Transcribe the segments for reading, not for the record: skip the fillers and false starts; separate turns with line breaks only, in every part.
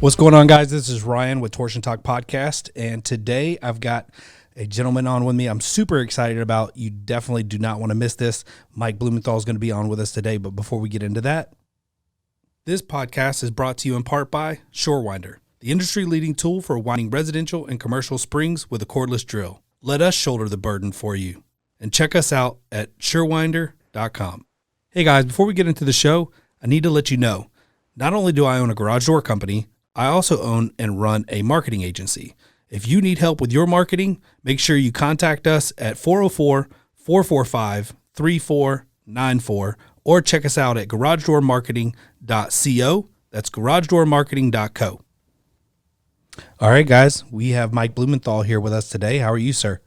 What's going on, guys? This is Ryan with Torsion Talk Podcast, and today I've got a gentleman on with me I'm super excited about. You definitely do not want to miss this. Mike Blumenthal is going to be on with us today, but before we get into that, this podcast is brought to you in part by ShoreWinder, the industry-leading tool for winding residential and commercial springs with a cordless drill. Let us shoulder the burden for you, and check us out at shorewinder.com. Hey guys, before we get into the show, I need to let you know, not only do I own a garage door company, I also own and run a marketing agency. If you need help with your marketing, make sure you contact us at 404-445-3494 or check us out at garagedoormarketing.co. That's garagedoormarketing.co. All right, guys, we have Mike Blumenthal here with us today. How are you, sir?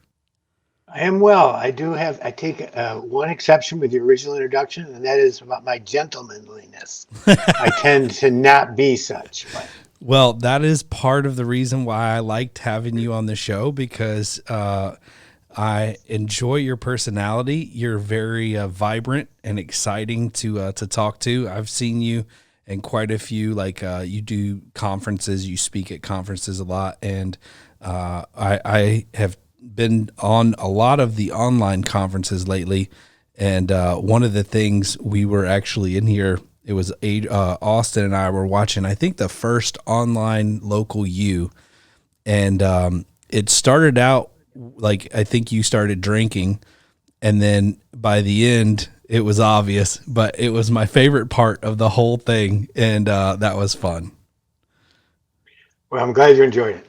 I am well. I take one exception with the original introduction, and that is about my gentlemanliness. I tend to not be such. But.
Well, that is part of the reason why I liked having you on the show, because I enjoy your personality. You're very vibrant and exciting to talk to. I've seen you in quite a few, you do conferences, you speak at conferences a lot, and I have been on a lot of the online conferences lately, and one of the things we were actually in here, it was Austin and I were watching, I think, the first online local U, and it started out like, I think you started drinking, and then by the end it was obvious, but it was my favorite part of the whole thing, and that was fun.
Well, I'm glad you enjoyed it.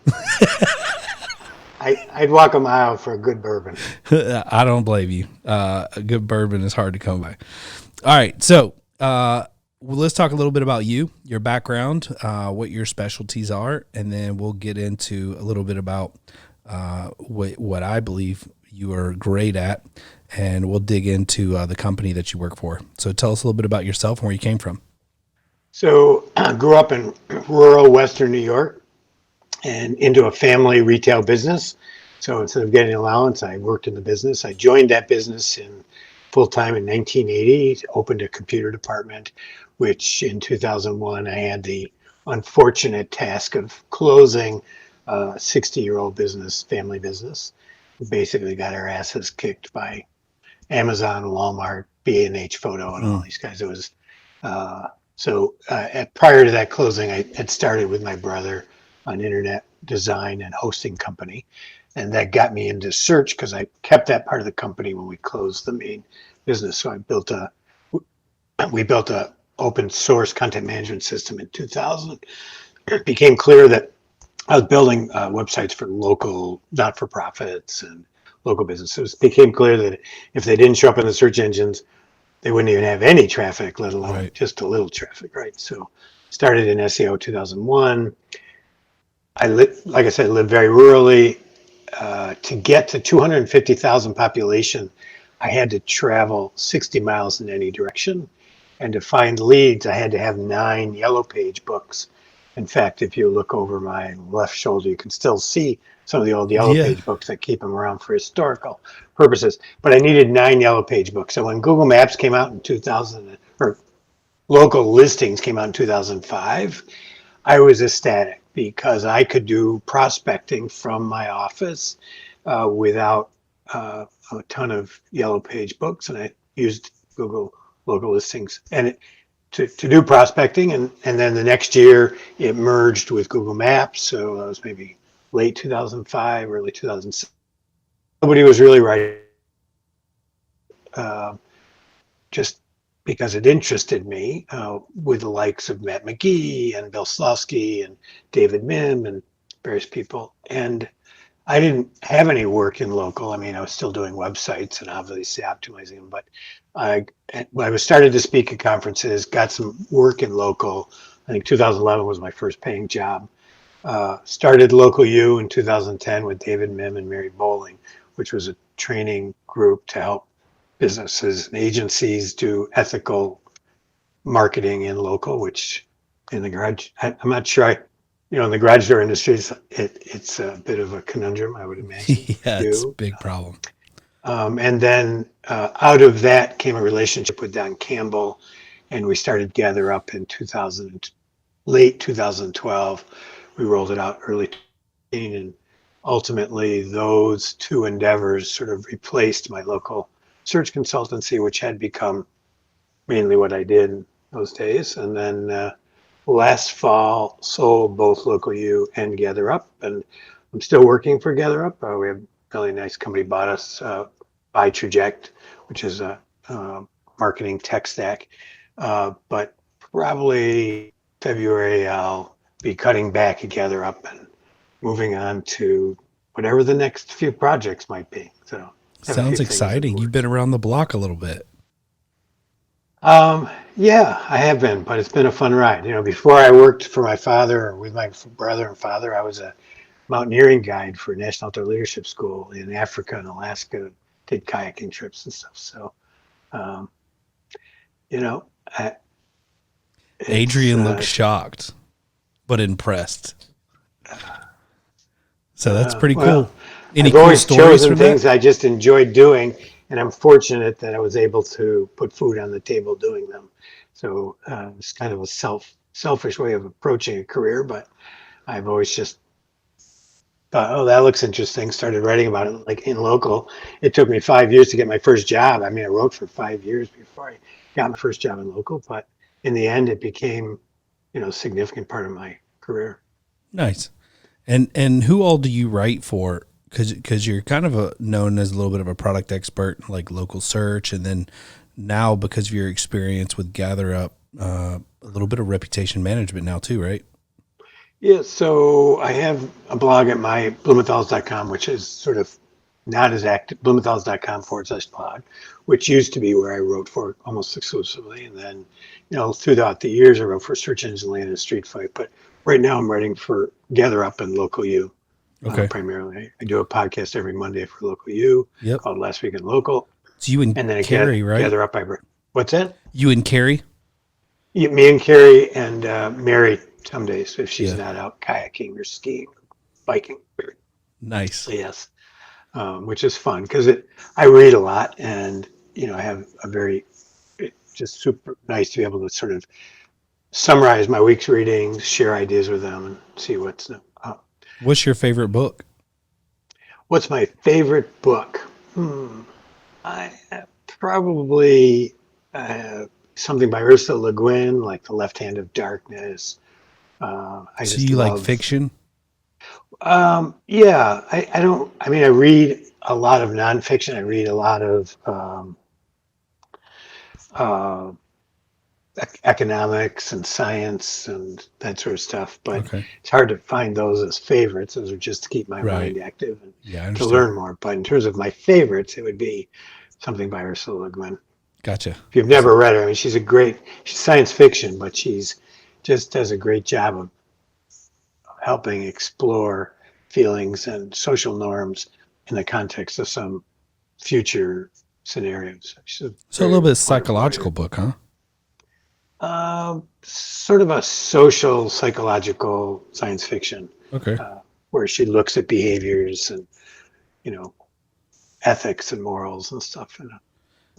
I'd walk a mile for a good bourbon.
I don't blame you. A good bourbon is hard to come by. All right, so let's talk a little bit about you, your background, what your specialties are, and then we'll get into a little bit about what I believe you are great at, and we'll dig into the company that you work for. So tell us a little bit about yourself and where you came from.
So I grew up in rural Western New York and into a family retail business. So instead of getting an allowance, I worked in the business. I joined that business in full-time in 1980, opened a computer department, which in 2001, I had the unfortunate task of closing a 60-year-old business, family business. We basically got our asses kicked by Amazon, Walmart, B&H Photo, and all these guys. It was prior to that closing, I had started with my brother an internet design and hosting company, and that got me into search because I kept that part of the company when we closed the main business. So we built a open source content management system in 2000. It became clear that I was building websites for local not-for-profits and local businesses. It became clear that if they didn't show up in the search engines, they wouldn't even have any traffic, let alone just a little traffic, right? So started in SEO 2001. Like I said, lived very rurally. To get to 250,000 population, I had to travel 60 miles in any direction. And to find leads, I had to have 9 yellow page books. In fact, if you look over my left shoulder, you can still see some of the old yellow page books. I keep them around for historical purposes. But I needed 9 yellow page books. So when Google Maps came out in 2000, or local listings came out in 2005, I was ecstatic because I could do prospecting from my office without a ton of yellow page books, and I used Google local listings and to do prospecting, and then the next year it merged with Google Maps, so that was maybe late 2005, early 2006. Nobody was really writing, just because it interested me, with the likes of Matt McGee and Bill Slawski and David Mim and various people. And I didn't have any work in local. I mean, I was still doing websites and obviously optimizing them, but when I started to speak at conferences, got some work in local. I think 2011 was my first paying job. Started Local U in 2010 with David Mim and Mary Bowling, which was a training group to help businesses and agencies do ethical marketing in local, which in the garage, I'm not sure in the garage door industry, it's a bit of a conundrum, I would imagine.
Yeah, it's a big problem.
And then out of that came a relationship with Don Campbell, and we started Gather Up in 2012 late 2012. We rolled it out early 2013, and ultimately those two endeavors sort of replaced my local search consultancy, which had become mainly what I did in those days. And then last fall, sold both Local U and Gather Up, and I'm still working for Gather Up. We have a really nice company bought us by Traject, which is a marketing tech stack. But probably February, I'll be cutting back at Gather Up and moving on to whatever the next few projects might be. So I have a few
Sounds
things in the
exciting. You've been
works.
around the block a little bit.
Yeah, I have been, but it's been a fun ride. Before I worked for my father or with my brother and father, I was a mountaineering guide for National Outdoor Leadership School in Africa and Alaska, did kayaking trips and stuff. So, um, you know, I, it's,
Adrian looks shocked, but impressed. So that's pretty
well,
cool. Any
I've
cool
always
stories
chosen
from that?
things I just enjoyed doing, and I'm fortunate that I was able to put food on the table doing them. So it's kind of a selfish way of approaching a career, but I've always just thought, oh, that looks interesting. Started writing about it like in local. It took me 5 years to get my first job. I mean, I wrote for 5 years before I got my first job in local, but in the end, it became, a significant part of my career.
Nice. And who all do you write for? Because you're kind of known as a little bit of a product expert, like local search, and then now because of your experience with Gather Up, a little bit of reputation management now too, right?
Yeah, so I have a blog at my blumenthal's.com, which is sort of not as active, blumenthal's.com/blog, which used to be where I wrote for almost exclusively. And then, throughout the years, I wrote for Search Engine Land and Street Fight. But right now, I'm writing for Gather Up and Local U
Okay.
primarily. I do a podcast every Monday for Local U
Yep.
called Last Week in Local.
It's you and
And then again,
Carrie, right?
Gather Up, what's that?
You and Carrie.
Yeah, me and Carrie and Mary some days if she's
Yeah.
not out kayaking or skiing, biking.
Nice.
Yes, which is fun because I read a lot and I have a very it's just super nice to be able to sort of summarize my week's readings, share ideas with them, and see
What's your favorite book?
what's my favorite book. Hmm. I probably something by Ursula Le Guin, like The Left Hand of Darkness. I
So
just
you like
love.
fiction?
Yeah, I mean, I read a lot of nonfiction. I read a lot of uh, economics and science and that sort of stuff, but
Okay.
it's hard to find those as favorites. Those are just to keep my
Right.
mind active and
Yeah, I
to
understand.
learn more. But in terms of my favorites, it would be something by Ursula Le Guin.
Gotcha.
If you've never read her, I mean, she's science fiction, but she's just does a great job of helping explore feelings and social norms in the context of some future scenarios. She's a
So a little
very
bit
wonderful
psychological
writer.
book, huh?
Sort of a social, psychological science fiction,
Okay.
uh, where she looks at behaviors and you know ethics and morals and stuff in an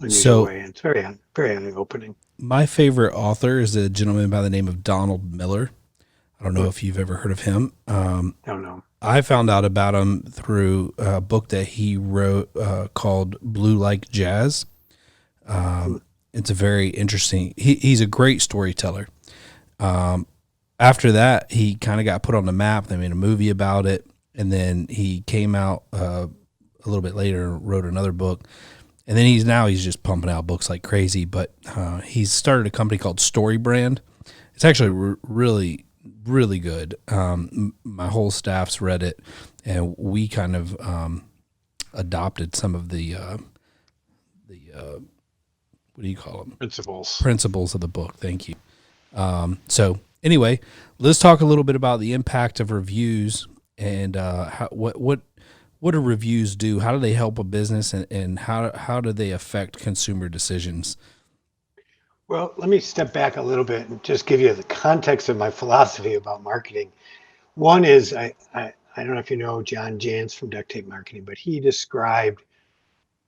unusual
So
way. And it's very, very eye-opening.
my favorite author is a gentleman by the name of Donald Miller. I don't know
Hmm,
if you've ever heard of him.
I don't know.
I found out about him through a book that he wrote called Blue Like Jazz.
Hmm.
It's a very interesting. He's a great storyteller. After that, he kind of got put on the map. They made a movie about it, and then he came out a little bit later and wrote another book. And then he's just pumping out books like crazy. But he's started a company called Story Brand. It's actually really really good. My whole staff's read it, and we kind of adopted some of the what do you call them,
Principles.
principles of the book. Thank you. So anyway, let's talk a little bit about the impact of reviews and what do reviews do? How do they help a business, and how do they affect consumer decisions?
Well, let me step back a little bit and just give you the context of my philosophy about marketing. One is I don't know if you know John Jantz from Duct Tape Marketing, but he described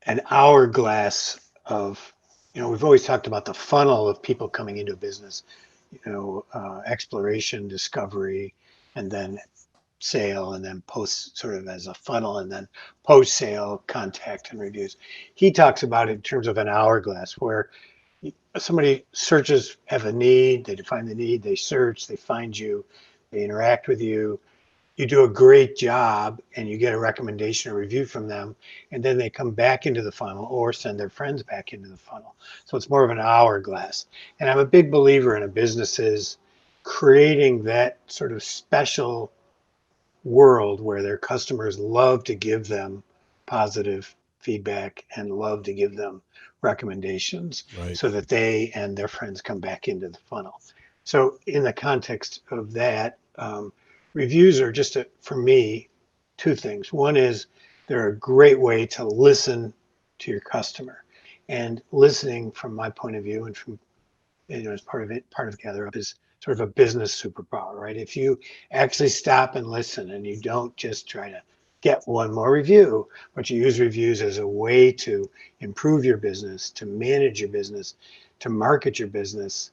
an hourglass of, we've always talked about the funnel of people coming into a business. exploration, discovery, and then sale, and then post, sort of as a funnel, and then post sale contact and reviews. He talks about it in terms of an hourglass where somebody searches, have a need, they define the need, they search, they find you, they interact with you, you do a great job, and you get a recommendation or review from them, and then they come back into the funnel or send their friends back into the funnel. So it's more of an hourglass. And I'm a big believer in a businesses creating that sort of special world where their customers love to give them positive feedback and love to give them recommendations
Right.
so that they and their friends come back into the funnel. So in the context of that, reviews are just, for me, two things. One is they're a great way to listen to your customer, and listening from my point of view and from, as part of Gather Up is sort of a business superpower, right? If you actually stop and listen and you don't just try to get one more review, but you use reviews as a way to improve your business, to manage your business, to market your business,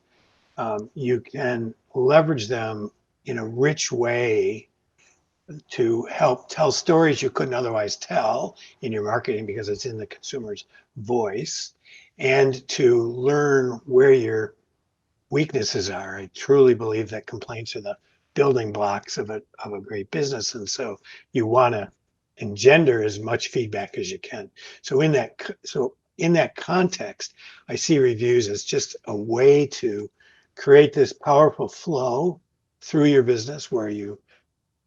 you can leverage them in a rich way to help tell stories you couldn't otherwise tell in your marketing because it's in the consumer's voice, and to learn where your weaknesses are. I truly believe that complaints are the building blocks of a great business, and so you want to engender as much feedback as you can. So in that context, I see reviews as just a way to create this powerful flow through your business where you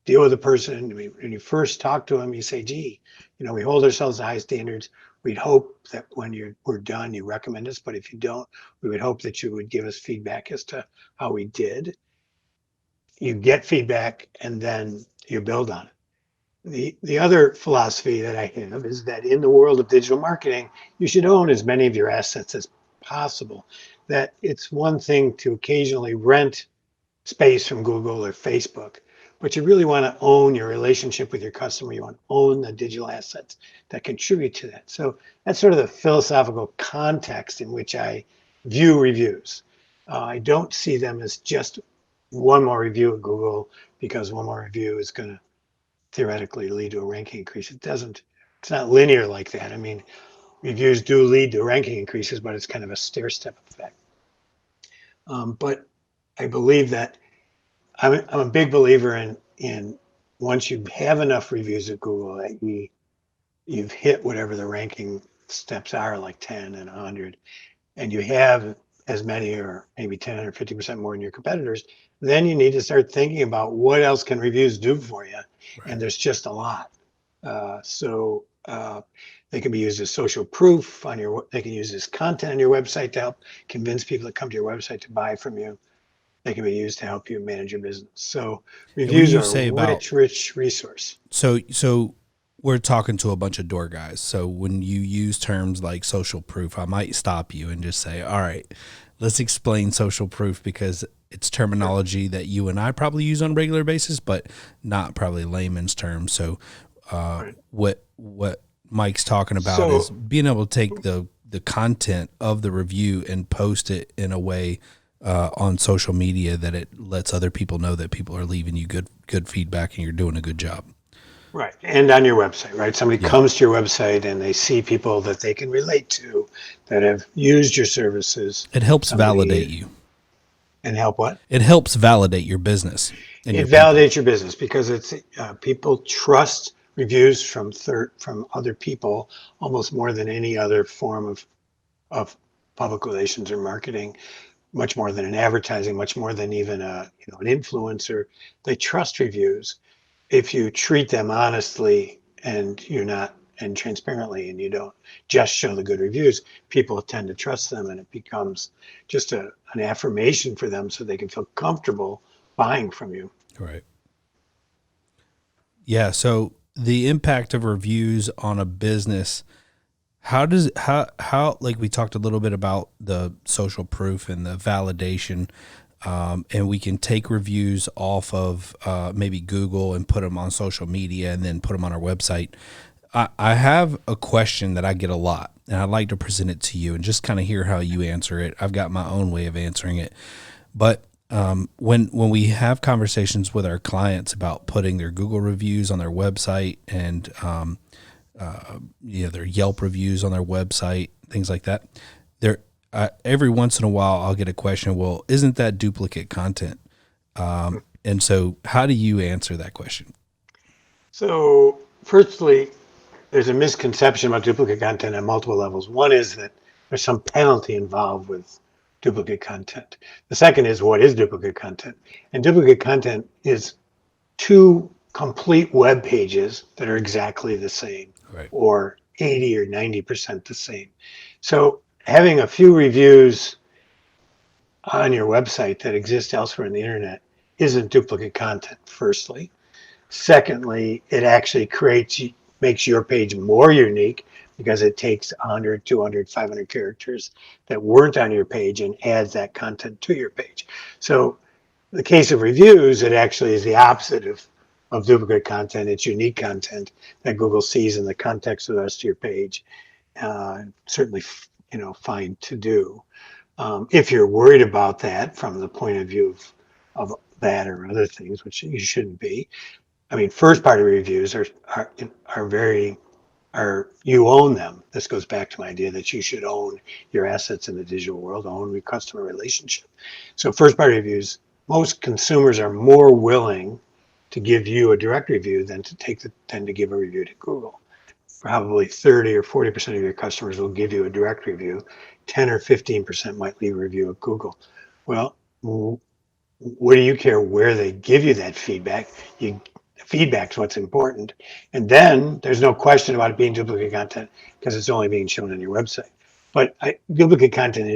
deal with a person. When you first talk to them, you say, gee, we hold ourselves to high standards. We'd hope that when we're done, you recommend us. But if you don't, we would hope that you would give us feedback as to how we did. You get feedback and then you build on it. The other philosophy that I have is that in the world of digital marketing, you should own as many of your assets as possible. That it's one thing to occasionally rent space from Google or Facebook, but you really want to own your relationship with your customer. You want to own the digital assets that contribute to that. So that's sort of the philosophical context in which I view reviews. I don't see them as just one more review at Google because one more review is going to theoretically lead to a ranking increase. It doesn't, it's not linear like that. I mean, reviews do lead to ranking increases, but it's kind of a stair step effect. But I believe that I'm a big believer in once you have enough reviews at Google that you've hit whatever the ranking steps are, like 10 and 100, and you have as many or maybe 10 or 50% more than your competitors, then you need to start thinking about what else can reviews do for you.
Right.
And there's just a lot. They can be used as social proof they can use as content on your website to help convince people that come to your website to buy from you. They can be used to help you manage your business. So
And when
reviews
you
are
say
a
about
rich resource.
so we're talking to a bunch of door guys. So when you use terms like social proof, I might stop you and just say, all right, let's explain social proof, because it's terminology that you and I probably use on a regular basis, but not probably layman's terms. So
Right.
what Mike's talking about is
So
being able to take the content of the review and post it in a way on social media that it lets other people know that people are leaving you good feedback and you're doing a good job.
right, and on your website, right? Somebody
Yeah.
comes to your website and they see people that they can relate to that have used your services.
It helps validate
Somebody
you.
and help what?
It helps validate your business and your
It
people.
validates your business because it's people trust reviews from other people almost more than any other form of public relations or marketing, much more than an advertising, much more than even an influencer. They trust reviews if you treat them honestly and you're not and transparently, and you don't just show the good reviews. People tend to trust them, and it becomes just an affirmation for them, so they can feel comfortable buying from you.
Right. Yeah. So the impact of reviews on a business, how like we talked a little bit about the social proof and the validation, and we can take reviews off of maybe Google and put them on social media and then put them on our website. I have a question that I get a lot, and I'd like to present it to you and just kind of hear how you answer it. I've got my own way of answering it, but When we have conversations with our clients about putting their Google reviews on their website and their Yelp reviews on their website, things like that, there every once in a while I'll get a question. Well, isn't that duplicate content? And so, how do you answer that question?
So, firstly, there's a misconception about duplicate content on multiple levels. One is that there's some penalty involved with duplicate content. The second is, what is duplicate content? And duplicate content is two complete web pages that are exactly the same,
Right.
or 80 or 90% the same. So having a few reviews on your website that exist elsewhere on the internet isn't duplicate content, firstly. Secondly, it actually makes your page more unique because it takes 100, 200, 500 characters that weren't on your page and adds that content to your page. So in the case of reviews, it actually is the opposite of duplicate content. It's unique content that Google sees in the context of the rest of your page. Certainly, fine to do. If you're worried about that from the point of view of that or other things, which you shouldn't be. I mean, first party reviews are you own them. This goes back to my idea that you should own your assets in the digital world, own your customer relationship. So first party reviews, most consumers are more willing to give you a direct review than to give a review to Google. Probably 30 or 40% of your customers will give you a direct review. 10 or 15% might leave a review at Google. Well, what do you care where they give you that feedback? Feedback's what's important. And then there's no question about it being duplicate content because it's only being shown on your website. But duplicate content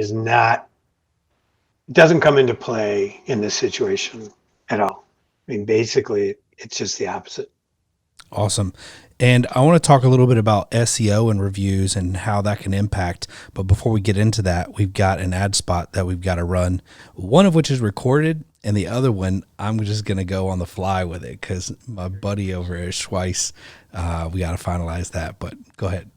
doesn't come into play in this situation at all. I mean, basically, it's just the opposite.
Awesome. And I want to talk a little bit about SEO and reviews and how that can impact. But before we get into that, we've got an ad spot that we've got to run, one of which is recorded, and the other one, I'm just going to go on the fly with it because my buddy over at Schweiss, we got to finalize that. But go ahead.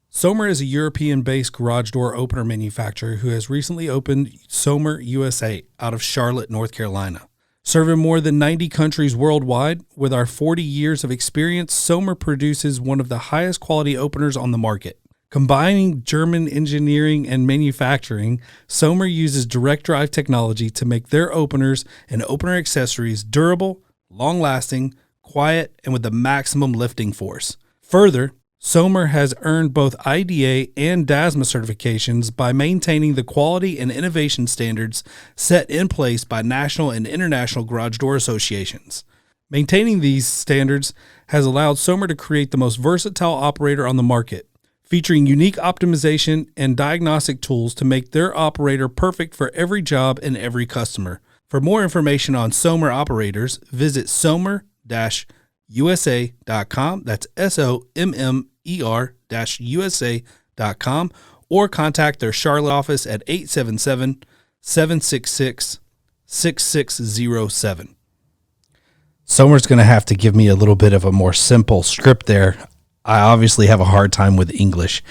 Sommer is a European-based garage door opener manufacturer who has recently opened Sommer USA out of Charlotte, North Carolina. Serving more than 90 countries worldwide, with our 40 years of experience, Sommer produces one of the highest quality openers on the market. Combining German engineering and manufacturing, Sommer uses direct drive technology to make their openers and opener accessories durable, long-lasting, quiet, and with the maximum lifting force. Further, Sommer has earned both IDA and DASMA certifications by maintaining the quality and innovation standards set in place by national and international garage door associations. Maintaining these standards has allowed Sommer to create the most versatile operator on the market, featuring unique optimization and diagnostic tools to make their operator perfect for every job and every customer. For more information on Sommer operators, visit sommer-usa.com. That's SOMMER-USA.com, or contact their Charlotte office at 877-766-6607. Sommer's going to have to give me a little bit of a more simple script there. I obviously have a hard time with English.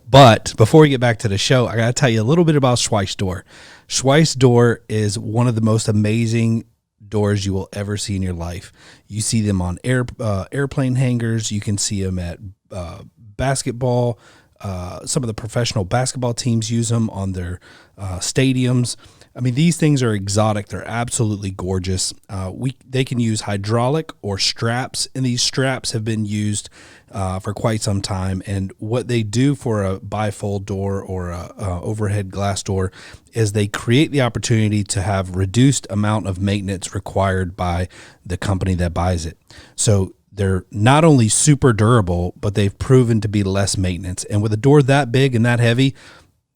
But before we get back to the show, I got to tell you a little bit about Schweiss Door. Schweiss Door is one of the most amazing doors you will ever see in your life. You see them on airplane hangars. You can see them at basketball. Some of the professional basketball teams use them on their stadiums. I mean, these things are exotic. They're absolutely gorgeous. They can use hydraulic or straps, and these straps have been used for quite some time. And what they do for a bifold door or a overhead glass door is they create the opportunity to have reduced amount of maintenance required by the company that buys it. So they're not only super durable, but they've proven to be less maintenance. And with a door that big and that heavy,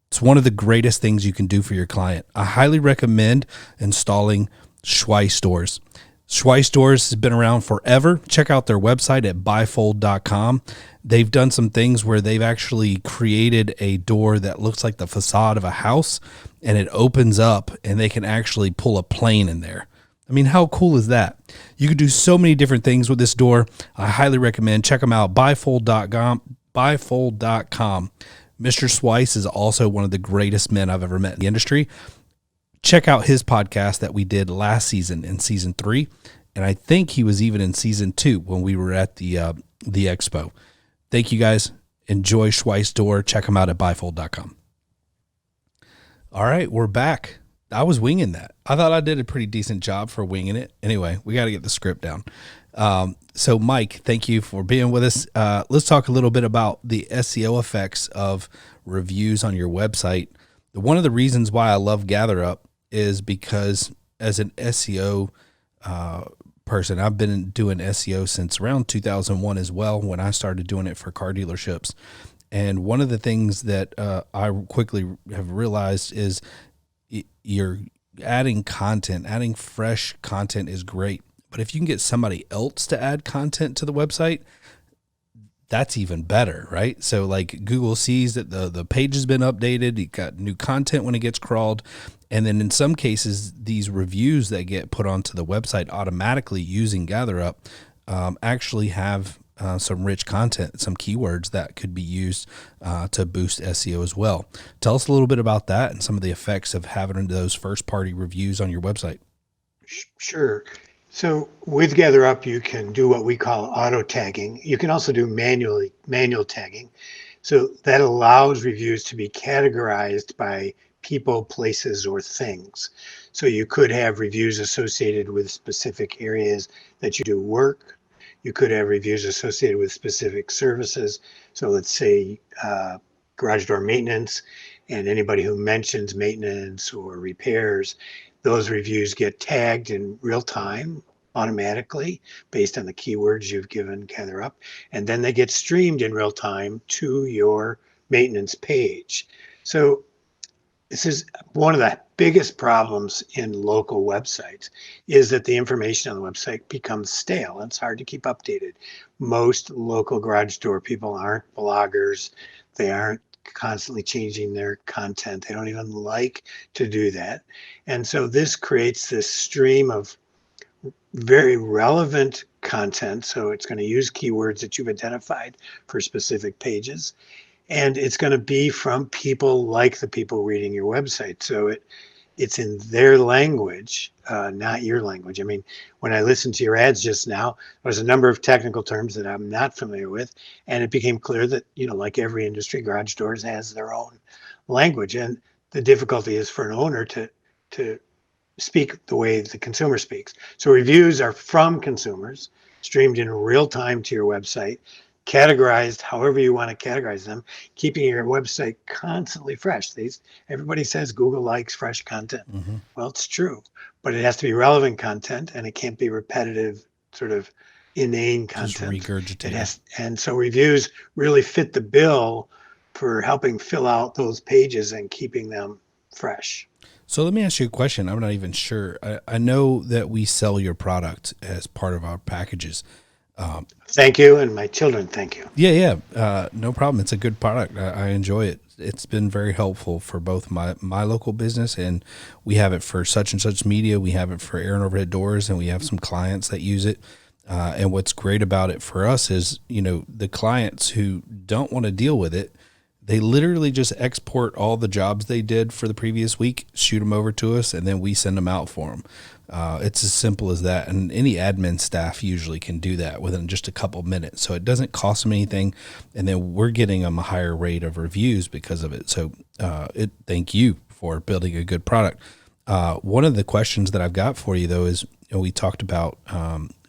it's one of the greatest things you can do for your client. I highly recommend installing Schweiss doors. Schweiss doors has been around forever. Check out their website at bifold.com. They've done some things where they've actually created a door that looks like the facade of a house, and it opens up and they can actually pull a plane in there. I mean, how cool is that? You can do so many different things with this door. I highly recommend. Check them out, bifold.com. Mr. Schweiss is also one of the greatest men I've ever met in the industry. check out his podcast that we did last season in season 3. And I think he was even in season 2 when we were at the expo. Thank you guys. Enjoy Schweiss Door. Check them out at bifold.com. All right, we're back. I was winging that. I thought I did a pretty decent job for winging it. Anyway, we got to get the script down. So Mike, thank you for being with us. Let's talk a little bit about the SEO effects of reviews on your website. One of the reasons why I love GatherUp is because as an SEO person, I've been doing SEO since around 2001 as well, when I started doing it for car dealerships. And one of the things that I quickly have realized is you're adding content, adding fresh content is great. But if you can get somebody else to add content to the website, that's even better, right? So like Google sees that the page has been updated, you got new content when it gets crawled. And then in some cases, these reviews that get put onto the website automatically using GatherUp actually have some rich content, some keywords that could be used to boost SEO as well. Tell us a little bit about that and some of the effects of having those first-party reviews on your website.
Sure. So with GatherUp, you can do what we call auto tagging. You can also do manual tagging. So that allows reviews to be categorized by people, places, or things. So you could have reviews associated with specific areas that you do work. You could have reviews associated with specific services. So let's say garage door maintenance, and anybody who mentions maintenance or repairs, those reviews get tagged in real time automatically based on the keywords you've given GatherUp, and then they get streamed in real time to your maintenance page. So this is one of the biggest problems in local websites, is that the information on the website becomes stale and it's hard to keep updated. Most local garage door people aren't bloggers. They aren't constantly changing their content. They don't even like to do that. And so this creates this stream of very relevant content. So it's going to use keywords that you've identified for specific pages. And it's going to be from people like the people reading your website. So it's in their language, not your language. I mean, when I listened to your ads just now, there was a number of technical terms that I'm not familiar with. And it became clear that, like every industry, garage doors has their own language. And the difficulty is for an owner to speak the way the consumer speaks. So reviews are from consumers, streamed in real time to your website, categorized however you want to categorize them, keeping your website constantly fresh. Everybody says Google likes fresh content. Mm-hmm. Well, it's true, but it has to be relevant content, and it can't be repetitive, sort of inane content.
Just regurgitated.
And so reviews really fit the bill for helping fill out those pages and keeping them fresh.
So let me ask you a question. I'm not even sure. I know that we sell your product as part of our packages.
Thank you, and my children thank you.
Yeah. No problem. It's a good product. I enjoy it. It's been very helpful for both my local business, and we have it for such and such media. We have it for air and overhead doors, and we have some clients that use it. And what's great about it for us is, the clients who don't want to deal with it, they literally just export all the jobs they did for the previous week, shoot them over to us, and then we send them out for them. It's as simple as that. And any admin staff usually can do that within just a couple minutes. So it doesn't cost them anything. And then we're getting them a higher rate of reviews because of it. So thank you for building a good product. One of the questions that I've got for you, though, is we talked about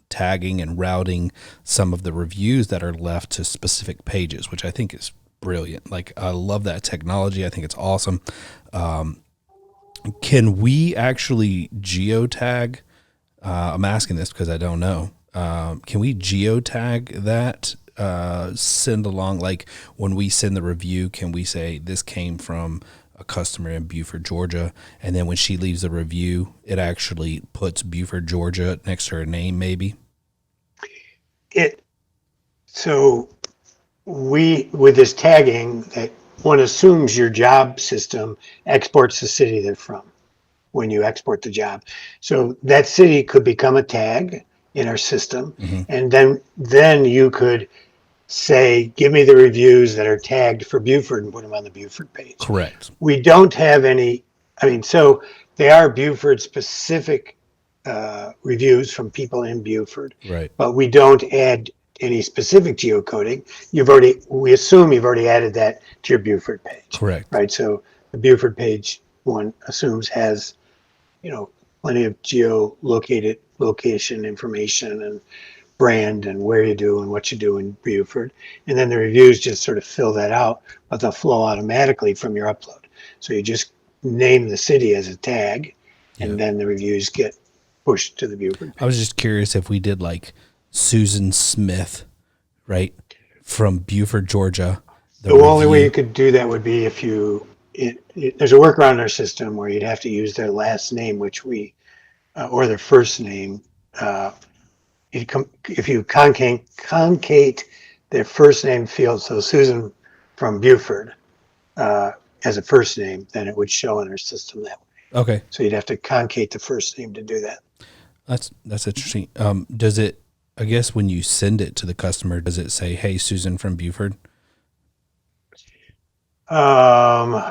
tagging and routing some of the reviews that are left to specific pages, which I think is brilliant. Like, I love that technology. I think it's awesome. Can we actually geotag? I'm asking this because I don't know. Can we geotag that? Send along, like when we send the review, can we say this came from a customer in Buford, Georgia, and then when she leaves the review, it actually puts Buford, Georgia next to her name, maybe?
So with this tagging, that one assumes your job system exports the city they're from when you export the job. So that city could become a tag in our system. Mm-hmm. And then you could say, give me the reviews that are tagged for Buford and put them on the Buford page.
Correct.
We don't have any, so they are Buford specific reviews from people in Buford,
Right.
but we don't add any specific geocoding. We assume you've already added that to your Buford page,
Correct.
right? So the Buford page, one assumes, has, plenty of geolocated location information and brand and where you do and what you do in Buford. And then the reviews just sort of fill that out, but they'll flow automatically from your upload. So you just name the city as a tag,
Yeah.
and then the reviews get pushed to the Buford
I was
page.
just curious if we did like Susan Smith, right, from Buford, Georgia, the
The only way you
review.
could do that would be if there's a workaround in our system where you'd have to use their last name, or their first name. Uh, if you concate their first name field, so Susan from Buford uh, as a first name, then it would show in our system that way.
Okay.
So you'd have to concate the first name to do that.
That's interesting. Does it, I guess when you send it to the customer, does it say, "Hey, Susan from Buford"?
Um,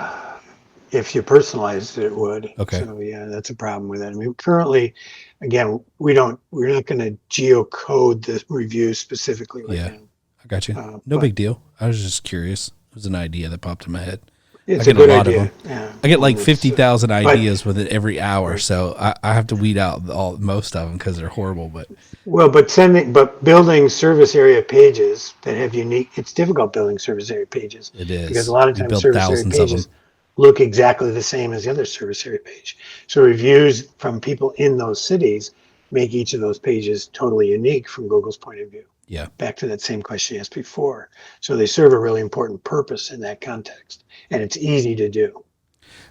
if you personalized it, it would.
Okay.
So yeah, that's a problem with it. I mean, currently, again, we're not going to geocode the review specifically right
Yeah.
now.
I got you. No
But
big deal. I was just curious. It was an idea that popped in my head. I
it's a
get a
good
lot of
idea.
them.
Yeah.
I get
Well,
like
it's,
50,000
but
ideas with it every hour.
right.
So I have to weed out most of them because they're horrible. But
Well, but building service area pages that have it's difficult building service area pages
it
because a
is.
lot of
We
times
build
service area
thousands of them.
pages look exactly the same as the other service area page. So reviews from people in those cities make each of those pages totally unique from Google's point of view.
Yeah.
Back to that same question you asked before. So they serve a really important purpose in that context, and it's easy to do.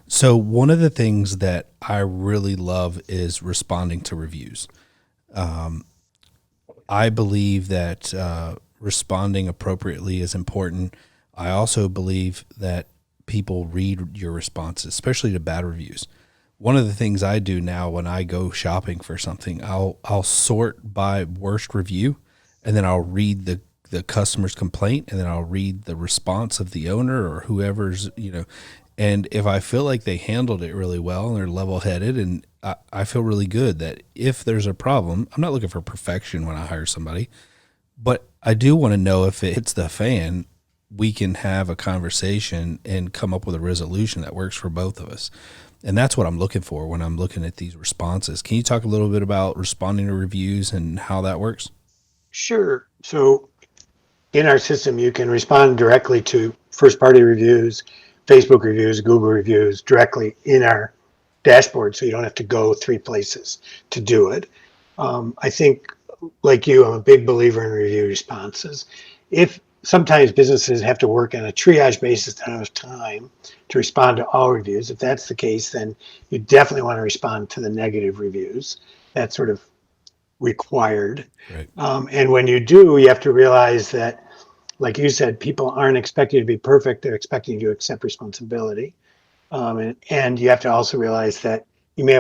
So one of the things that I really love is responding to reviews. I believe that responding appropriately is important. I also believe that people read your responses, especially to bad reviews. One of the things I do now when I go shopping for something, I'll sort by worst review, and then I'll read the customer's complaint, and then I'll read the response of the owner or whoever's, and if I feel like they handled it really well and they're level headed, and I feel really good that if there's a problem, I'm not looking for perfection when I hire somebody, but I do want to know if it hits the fan, we can have a conversation and come up with a resolution that works for both of us. And that's what I'm looking for when I'm looking at these responses. Can you talk a little bit about responding to reviews and how that works?
Sure. So in our system, you can respond directly to first party reviews, Facebook reviews, Google reviews directly in our dashboard. So you don't have to go three places to do it. I think, like you, I'm a big believer in review responses. If sometimes businesses have to work on a triage basis to have time to respond to all reviews, if that's the case, then you definitely want to respond to the negative reviews. That's sort of required.
Right.
And when you do, you have to realize that, like you said, people aren't expecting to be perfect. They're expecting you to accept responsibility. And you have to also realize that you may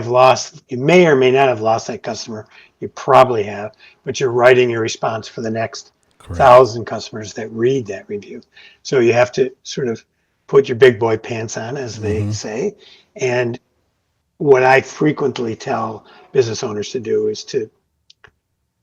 or may not have lost that customer. You probably have, but you're writing your response for the next
Correct.
1,000 customers that read that review. So you have to sort of put your big boy pants on, as they
Mm-hmm.
say. And what I frequently tell business owners to do is to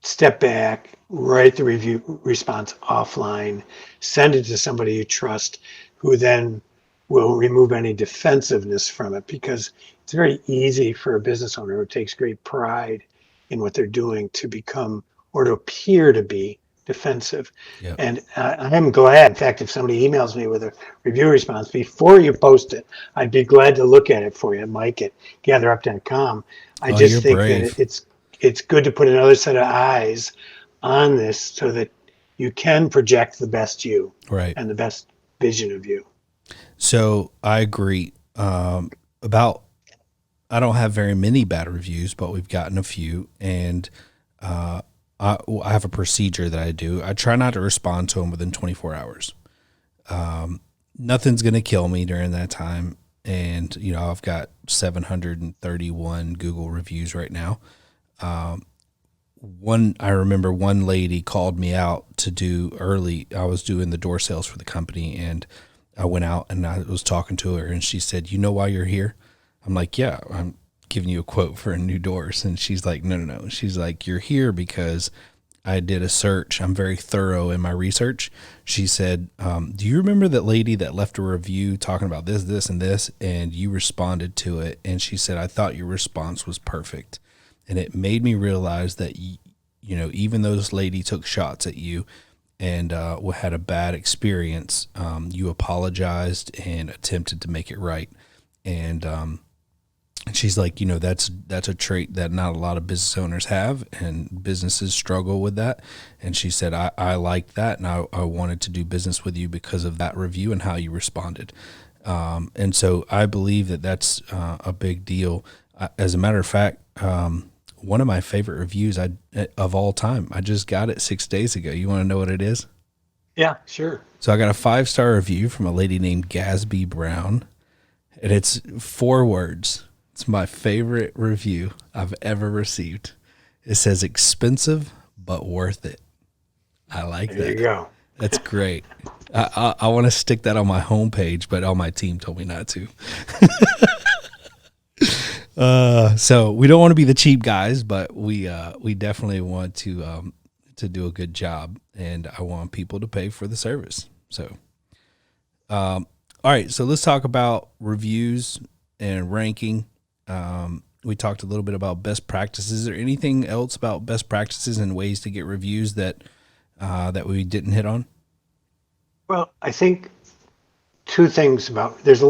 step back, write the review response offline, send it to somebody you trust, who then will remove any defensiveness from it, because it's very easy for a business owner who takes great pride in what they're doing to become or to appear to be defensive.
Yep.
And I am glad, in fact, if somebody emails me with a review response before you post it, I'd be glad to look at it for you, Mike at gatherup.com. I
Oh, you're
just think that
brave.
it's good to put another set of eyes on this so that you can project the best you
Right.
and the best vision of you.
So I agree. About I don't have very many bad reviews, but we've gotten a few, and I have a procedure that I do. I try not to respond to them within 24 hours. Nothing's going to kill me during that time. And, I've got 731 Google reviews right now. I remember one lady called me out to do early. I was doing the door sales for the company, and I went out and I was talking to her, and she said, "You know why you're here?" I'm like, "Yeah, giving you a quote for a new doors. And she's like, no. She's like, you're here because I did a search. I'm very thorough in my research. She said, do you remember that lady that left a review talking about this, and this, and you responded to it? And she said, I thought your response was perfect. And it made me realize that, even though this lady took shots at you and had a bad experience, you apologized and attempted to make it right. And she's like, that's a trait that not a lot of business owners have, and businesses struggle with that. And she said, I like that, and I wanted to do business with you because of that review and how you responded. And so I believe that that's a big deal. As a matter of fact, one of my favorite reviews of all time, I just got it 6 days ago. You want to know what it is?
Yeah, sure.
So I got a 5-star review from a lady named Gasby Brown, and it's 4 words. It's my favorite review I've ever received. It says, expensive, but worth it. I like that.
There you go.
That's great. I want to stick that on my homepage, but all my team told me not to. So we don't want to be the cheap guys, but we definitely want to do a good job, and I want people to pay for the service. So, all right. So let's talk about reviews and ranking. We talked a little bit about best practices. Is there anything else about best practices and ways to get reviews that we didn't hit on?
Well, I think 2 things there's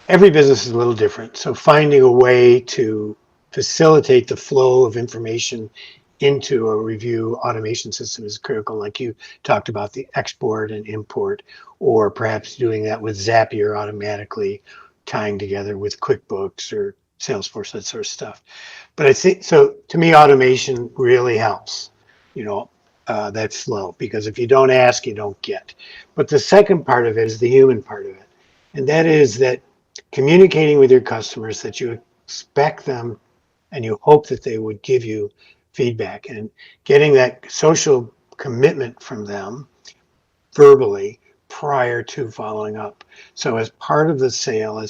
every business is a little different. So finding a way to facilitate the flow of information into a review automation system is critical. Like you talked about the export and import, or perhaps doing that with Zapier automatically, tying together with QuickBooks or Salesforce, that sort of stuff. But I think, so to me, automation really helps, that flow, because if you don't ask, you don't get. But the second part of it is the human part of it. And that is that communicating with your customers, that you expect them and you hope that they would give you feedback, and getting that social commitment from them verbally prior to following up. So as part of the sale,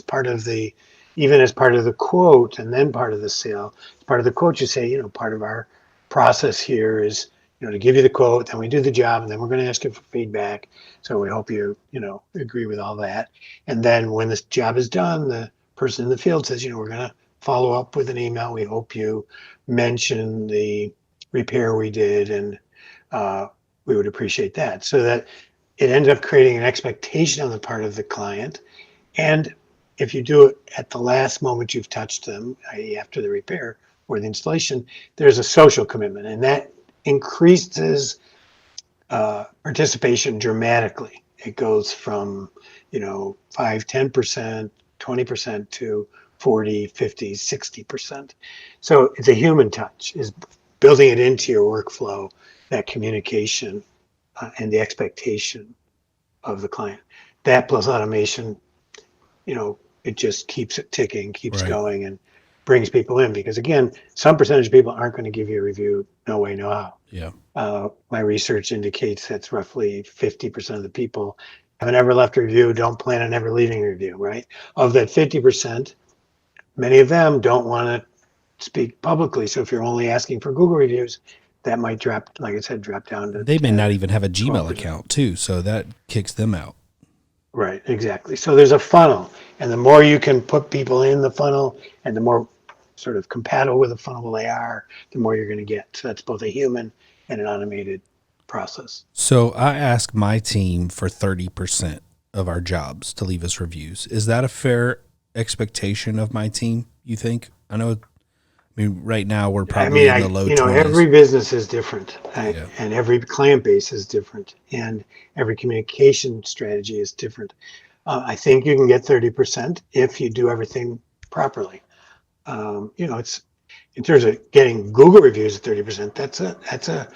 even as part of the quote, and then part of the sale, as part of the quote, you say, part of our process here is, to give you the quote, then we do the job, and then we're going to ask you for feedback. So we hope you, agree with all that. And then when this job is done, the person in the field says, we're going to follow up with an email. We hope you mention the repair we did, and we would appreciate that. So that it ends up creating an expectation on the part of the client. And if you do it at the last moment you've touched them, i.e. after the repair or the installation, there's a social commitment, and that increases participation dramatically. It goes from 5-10%, 20% to 40, 50, 60%. So it's a human touch, is building it into your workflow, that communication and the expectation of the client. That plus automation, it just keeps it ticking, keeps going, and brings people in, because again, some percentage of people aren't going to give you a review, no way, no how.
Yeah.
My research indicates that's roughly 50% of the people haven't ever left a review, don't plan on ever leaving a review, right? Of that 50%, many of them don't want to speak publicly. So if you're only asking for Google reviews, that might drop, like I said, drop down to
They may
10,
not even have a Gmail
12%.
account too, so that kicks them out.
Right, exactly. So there's a funnel, and the more you can put people in the funnel, and the more sort of compatible with the funnel they are, the more you're going to get. So that's both a human and an automated process.
So I ask my team for 30% of our jobs to leave us reviews. Is that a fair expectation of my team, you think? Right now we're probably in the low 20s.
Every business is different, and every client base is different, and every communication strategy is different. I think you can get 30% if you do everything properly. It's, in terms of getting Google reviews at 30%,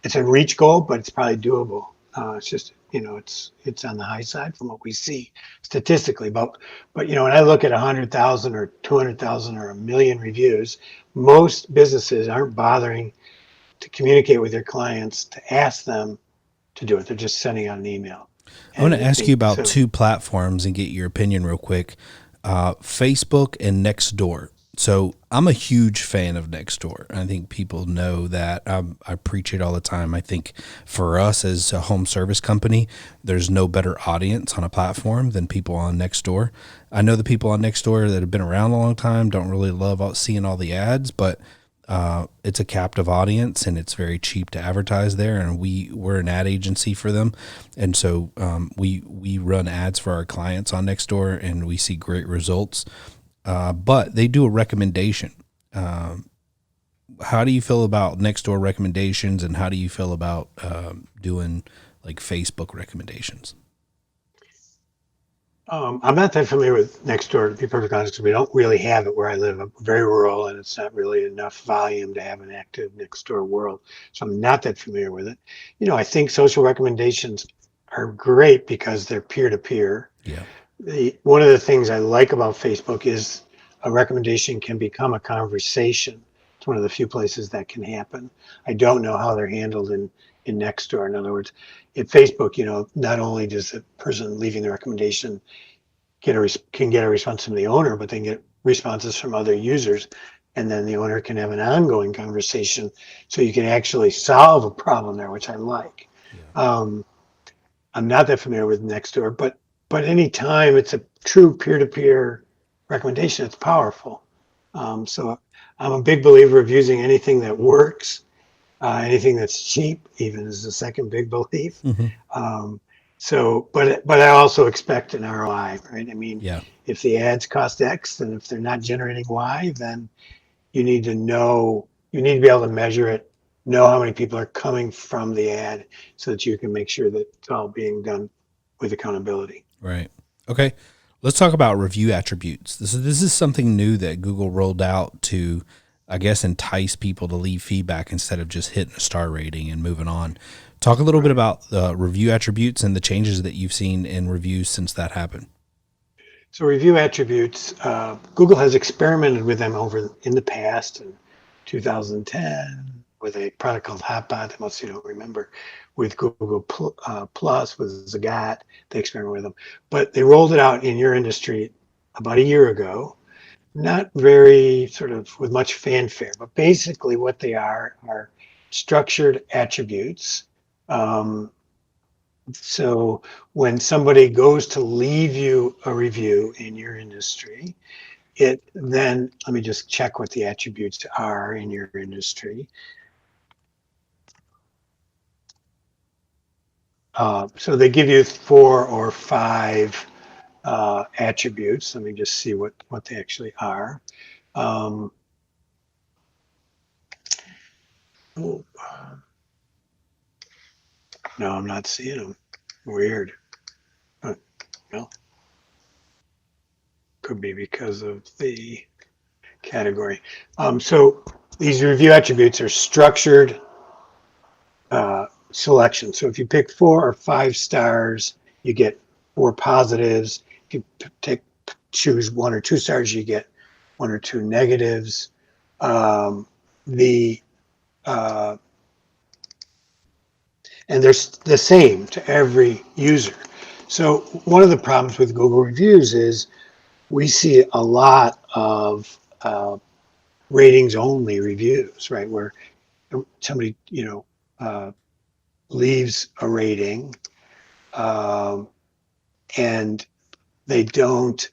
it's a reach goal, but it's probably doable. It's just, it's on the high side from what we see statistically. But when I look at 100,000 or 200,000 or 1 million reviews, most businesses aren't bothering to communicate with their clients to ask them to do it. They're just sending out an email.
I want to ask you about 2 platforms and get your opinion real quick. Facebook and Nextdoor. So I'm a huge fan of Nextdoor. I think people know that. I preach it all the time. I think for us as a home service company, there's no better audience on a platform than people on Nextdoor. I know the people on Nextdoor that have been around a long time don't really love seeing all the ads, but it's a captive audience and it's very cheap to advertise there. And we're an ad agency for them, and so we run ads for our clients on Nextdoor, and we see great results. But they do a recommendation. How do you feel about Nextdoor recommendations, and how do you feel about doing like Facebook recommendations?
I'm not that familiar with Nextdoor, to be perfectly honest. We don't really have it where I live. I'm very rural, and it's not really enough volume to have an active Nextdoor world. So I'm not that familiar with it. I think social recommendations are great because they're peer to peer.
Yeah.
One of the things I like about Facebook is a recommendation can become a conversation. It's one of the few places that can happen. I don't know how they're handled in Nextdoor. In other words, at Facebook, not only does the person leaving the recommendation can get a response from the owner, but they can get responses from other users, and then the owner can have an ongoing conversation. So you can actually solve a problem there, which I like.
Yeah.
I'm not that familiar with Nextdoor, but anytime it's a true peer-to-peer recommendation, it's powerful. So I'm a big believer of using anything that works, anything that's cheap, even is the second big belief.
Mm-hmm.
But I also expect an ROI, right? I mean,
Yeah.
if the ads cost X, and if they're not generating Y, then you need to be able to measure it, know how many people are coming from the ad so that you can make sure that it's all being done with accountability.
Right. Okay. Let's talk about review attributes. This is something new that Google rolled out to, I guess, entice people to leave feedback instead of just hitting a star rating and moving on. Talk a little bit about the review attributes and the changes that you've seen in reviews since that happened.
So review attributes, Google has experimented with them over in the past, in 2010 with a product called Hotbot that most of you don't remember, with Google Plus, with Zagat. They experimented with them. But they rolled it out in your industry about a year ago, not very sort of with much fanfare, but basically what they are structured attributes. So when somebody goes to leave you a review in your industry, let me just check what the attributes are in your industry. So they give you 4 or 5 attributes. Let me just see what they actually are. Oh, no, I'm not seeing them. Weird. No. Could be because of the category. So these review attributes are structured selection. So if you pick 4 or 5 stars, you get 4 positives. If you choose 1 or 2 stars, you get 1 or 2 negatives. And they're the same to every user. So one of the problems with Google reviews is we see a lot of ratings only reviews, right? Where somebody, leaves a rating and they don't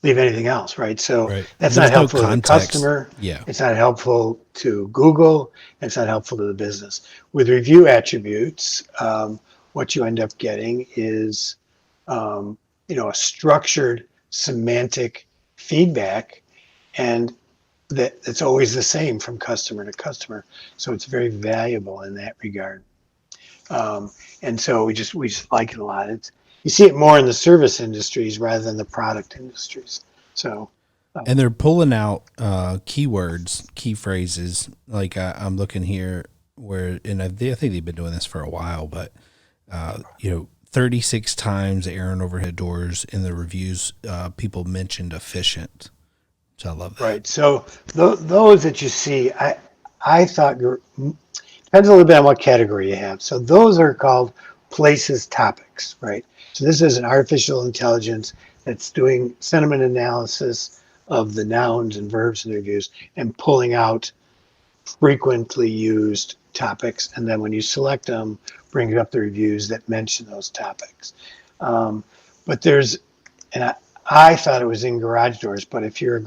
leave anything else, right? So
Right.
that's
There's
not
no
helpful to the
context.
customer.
Yeah.
It's not helpful to Google. It's not helpful to the business. With review attributes, what you end up getting is, a structured semantic feedback, and it's always the same from customer to customer. So it's very valuable in that regard. And so we just like it a lot. You see it more in the service industries rather than the product industries. So,
And they're pulling out keywords, key phrases. Like I'm looking here and I think they've been doing this for a while, but 36 times Aaron overhead doors in the reviews, people mentioned efficient. So I love that.
right. So those that you see, I thought depends a little bit on what category you have. So those are called places topics, right? So this is an artificial intelligence that's doing sentiment analysis of the nouns and verbs in the reviews and pulling out frequently used topics. And then when you select them, bring up the reviews that mention those topics. But there's, and I thought it was in garage doors, but if your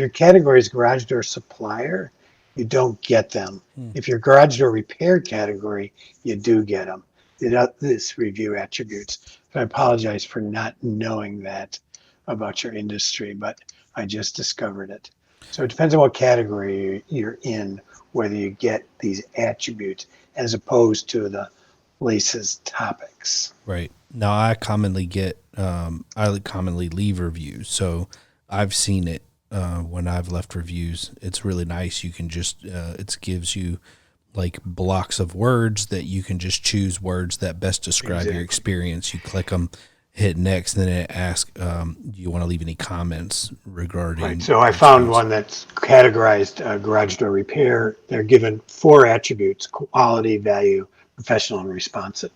category is garage door supplier, you don't get them. If your garage door repair category, you do get them. This review attributes. So I apologize for not knowing that about your industry, but I just discovered it. So it depends on what category you're in, whether you get these attributes as opposed to the place's topics.
Right. Now I commonly leave reviews. So I've seen it when I've left reviews. It's really nice. You can just, it gives you like blocks of words that you can just choose words that best describe your experience. You click them, hit next, and then it asks, do you want to leave any comments regarding?
Right. So I found one that's categorized garage door repair. They're given 4 attributes: quality, value, professional, and responsive.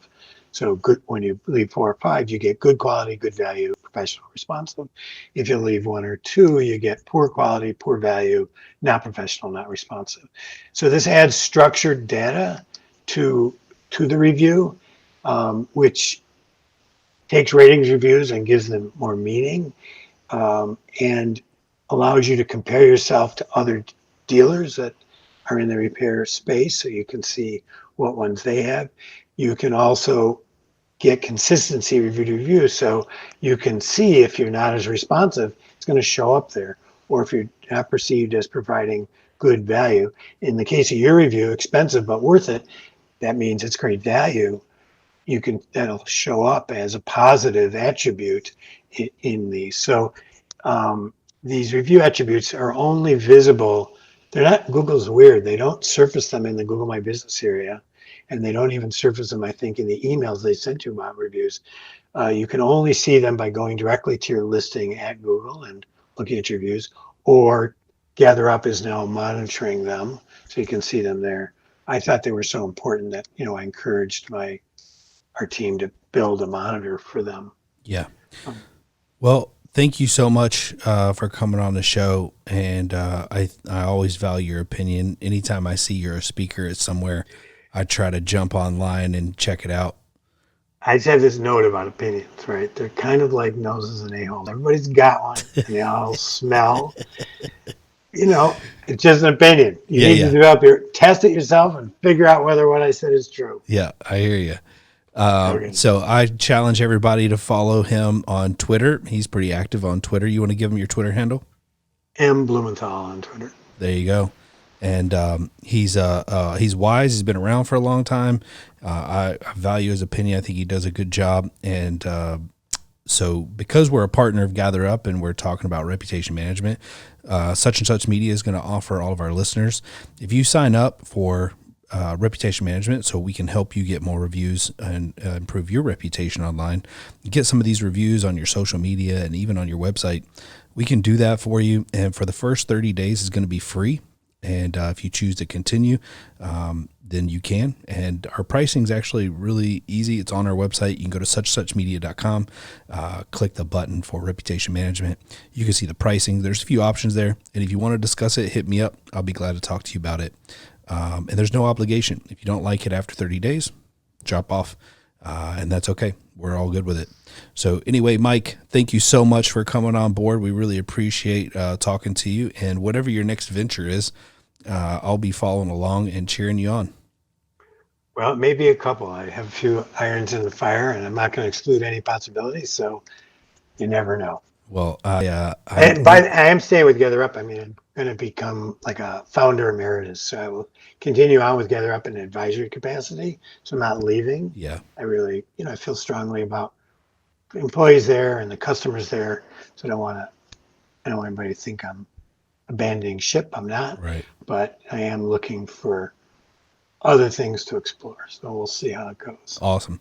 So good, when you leave 4 or 5, you get good quality, good value, professional, responsive. If you leave 1 or 2, you get poor quality, poor value, not professional, not responsive. So this adds structured data to the review, which takes ratings reviews and gives them more meaning, and allows you to compare yourself to other dealers that are in the repair space, so you can see what ones they have. You can also get consistency review to review, so you can see if you're not as responsive, it's going to show up there, or if you're not perceived as providing good value. In the case of your review, expensive but worth it, that means it's great value. That'll show up as a positive attribute in these. So these review attributes are only visible. They're not, Google's weird. They don't surface them in the Google My Business area, and they don't even surface them, I think, in the emails they sent you about reviews. You can only see them by going directly to your listing at Google and looking at your reviews, or GatherUp is now monitoring them, so you can see them there. I thought they were so important that, I encouraged our team to build a monitor for them.
Yeah. Well, thank you so much for coming on the show. And I always value your opinion. Anytime I see you're a speaker at somewhere, I try to jump online and check it out.
I just have this note about opinions, right? They're kind of like noses and a-holes. Everybody's got one, and they all smell. It's just an opinion. You need to test it yourself and figure out whether what I said is true.
Yeah, I hear you. So I challenge everybody to follow him on Twitter. He's pretty active on Twitter. You want to give him your Twitter handle?
M. Blumenthal on Twitter.
There you go. And he's wise. He's been around for a long time. I value his opinion. I think he does a good job. And so because we're a partner of GatherUp and we're talking about reputation management, Such and Such Media is going to offer all of our listeners, if you sign up for reputation management, so we can help you get more reviews and improve your reputation online, get some of these reviews on your social media and even on your website, we can do that for you. And for the first 30 days is going to be free. And if you choose to continue, then you can. And our pricing is actually really easy. It's on our website. You can go to suchmedia.com, click the button for reputation management. You can see the pricing. There's a few options there. And if you want to discuss it, hit me up. I'll be glad to talk to you about it. And there's no obligation. If you don't like it after 30 days, drop off. And that's okay. We're all good with it. So anyway, Mike, thank you so much for coming on board. We really appreciate talking to you. And whatever your next venture is, I'll be following along and cheering you on.
Well, maybe a couple. I have a few irons in the fire, and I'm not going to exclude any possibilities. So you never know.
Well, I
am staying with GatherUp. I mean, I'm going to become like a founder emeritus. So I will continue on with GatherUp in an advisory capacity. So I'm not leaving.
Yeah.
I really, I feel strongly about the employees there and the customers there. So I don't want anybody to think I'm abandoning ship. I'm not.
Right.
But I am looking for other things to explore. So we'll see how it goes.
Awesome.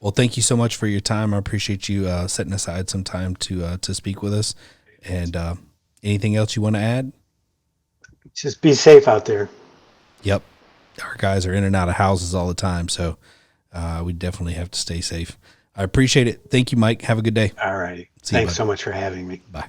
Well, thank you so much for your time. I appreciate you setting aside some time to speak with us. And anything else you want to add?
Just be safe out there.
Yep. Our guys are in and out of houses all the time, so we definitely have to stay safe. I appreciate it. Thank you, Mike. Have a good day.
All righty. Thanks so much for having me.
Bye.